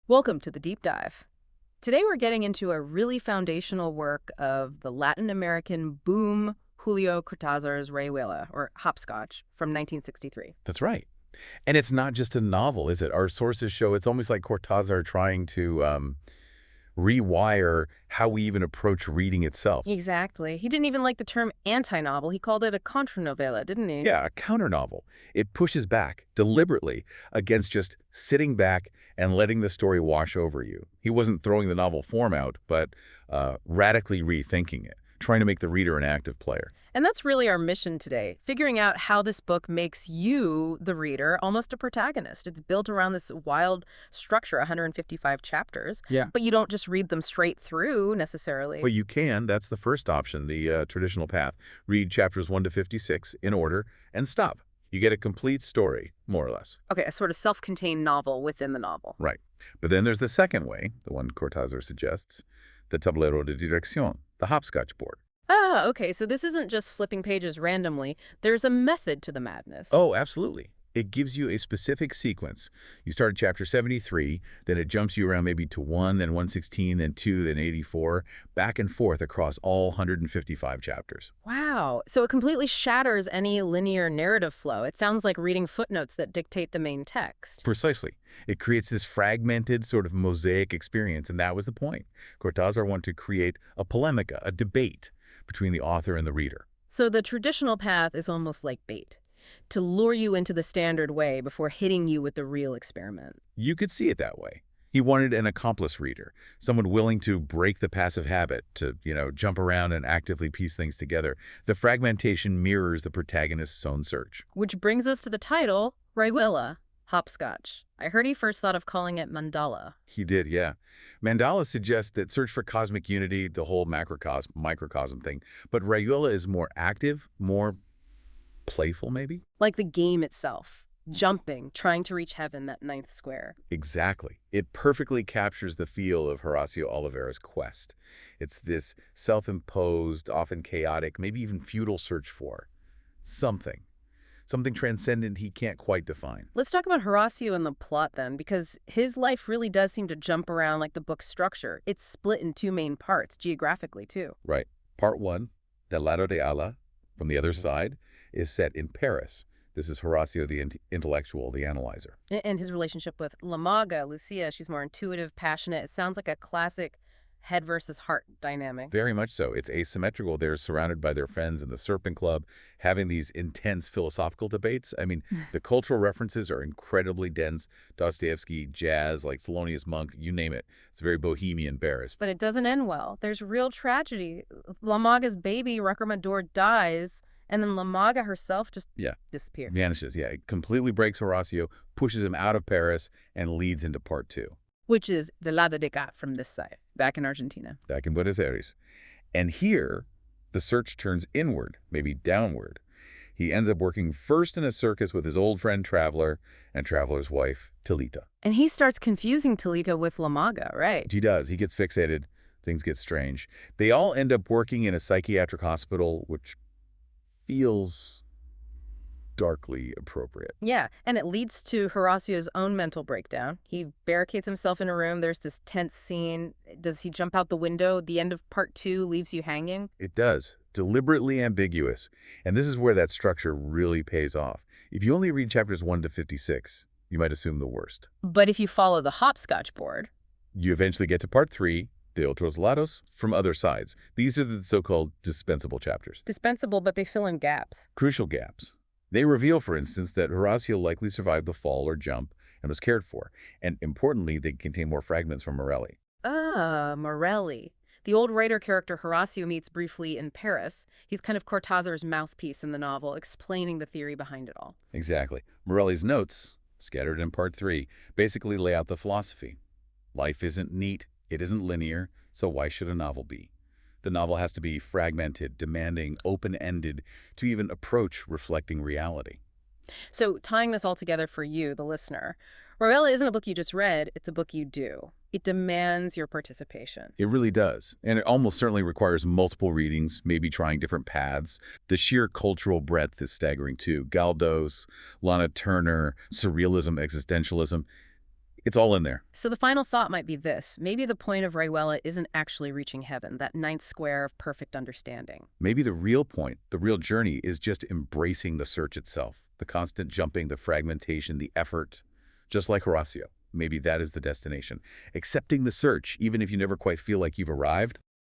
Welcome to the Deep Dive. Today we're getting into a really foundational work of the Latin American boom Julio Cortázar's Rayuela, or Hopscotch, from 1963. That's right. And it's not just a novel, is it? Our sources show it's almost like Cortázar trying to rewire how we even approach reading itself. Exactly. He didn't even like the term anti-novel. He called it a contranovela, didn't he? Yeah, a counter novel. It pushes back deliberately against just sitting back and letting the story wash over you. He wasn't throwing the novel form out, but radically rethinking it, trying to make the reader an active player. And that's really our mission today, figuring out how this book makes you, the reader, almost a protagonist. It's built around this wild structure, 155 chapters, Yeah. but you don't just read them straight through necessarily. But you can. That's the first option, the traditional path. Read chapters 1 to 56 in order and stop. You get a complete story, more or less. Okay, a sort of self-contained novel within the novel. Right. But then there's the second way, the one Cortázar suggests, the tablero de dirección, the hopscotch board. Ah, okay, so this isn't just flipping pages randomly. There's a method to the madness. Oh, absolutely. It gives you a specific sequence. You start at chapter 73, then it jumps you around maybe to 1, then 116, then 2, then 84, back and forth across all 155 chapters. Wow, so it completely shatters any linear narrative flow. It sounds like reading footnotes that dictate the main text. Precisely. It creates this fragmented sort of mosaic experience, and that was the point. Cortázar wanted to create a polemica, a debate between the author and the reader. So the traditional path is almost like bait, to lure you into the standard way before hitting you with the real experiment. You could see it that way. He wanted an accomplice reader, someone willing to break the passive habit, to, jump around and actively piece things together. The fragmentation mirrors the protagonist's own search. Which brings us to the title, Rayuela, Hopscotch. I heard he first thought of calling it mandala. He did, yeah. Mandala suggests that search for cosmic unity, the whole macrocosm, microcosm thing. But Rayuela is more active, more playful, maybe? Like the game itself. Jumping, trying to reach heaven, that ninth square. Exactly. It perfectly captures the feel of Horacio Oliveira's quest. It's this self-imposed, often chaotic, maybe even futile search for something. Something transcendent he can't quite define. Let's talk about Horacio and the plot then, because his life really does seem to jump around like the book's structure. It's split in two main parts, geographically too. Right. Part 1, Del lado de Ala, from the other side, is set in Paris. This is Horacio the intellectual, the analyzer. And his relationship with La Maga, Lucia, she's more intuitive, passionate. It sounds like a classic head versus heart dynamic. Very much so. It's asymmetrical. They're surrounded by their friends in the Serpent Club, having these intense philosophical debates. I mean, the cultural references are incredibly dense. Dostoevsky, jazz, like Thelonious Monk, you name it. It's very bohemian Paris. But it doesn't end well. There's real tragedy. La Maga's baby, Recamador, dies, and then La Maga herself just disappears. Vanishes, yeah. It completely breaks Horacio, pushes him out of Paris, and leads into part 2. Which is the lado de cá from this side, back in Argentina. Back in Buenos Aires. And here, the search turns inward, maybe downward. He ends up working first in a circus with his old friend Traveler and Traveler's wife, Talita. And he starts confusing Talita with La Maga, right? He does. He gets fixated. Things get strange. They all end up working in a psychiatric hospital, which feels darkly appropriate. Yeah, and it leads to Horacio's own mental breakdown. He barricades himself in a room. There's this tense scene. Does he jump out the window? The end of part 2 leaves you hanging. It does. Deliberately ambiguous. And this is where that structure really pays off. If you only read chapters 1 to 56, you might assume the worst. But if you follow the hopscotch board, you eventually get to part 3, de otros lados, from other sides. These are the so-called dispensable chapters. Dispensable, but they fill in gaps. Crucial gaps. They reveal, for instance, that Horacio likely survived the fall or jump and was cared for. And importantly, they contain more fragments from Morelli. Ah, Morelli. The old writer character Horacio meets briefly in Paris. He's kind of Cortázar's mouthpiece in the novel, explaining the theory behind it all. Exactly. Morelli's notes, scattered in part 3, basically lay out the philosophy. Life isn't neat, it isn't linear, so why should a novel be? The novel has to be fragmented, demanding, open-ended, to even approach reflecting reality. So tying this all together for you, the listener, Rayuela isn't a book you just read, it's a book you do. It demands your participation. It really does. And it almost certainly requires multiple readings, maybe trying different paths. The sheer cultural breadth is staggering too. Galdós, Lana Turner, surrealism, existentialism. It's all in there. So the final thought might be this. Maybe the point of Rayuela isn't actually reaching heaven, that ninth square of perfect understanding. Maybe the real point, the real journey, is just embracing the search itself. The constant jumping, the fragmentation, the effort. Just like Horacio. Maybe that is the destination. Accepting the search, even if you never quite feel like you've arrived.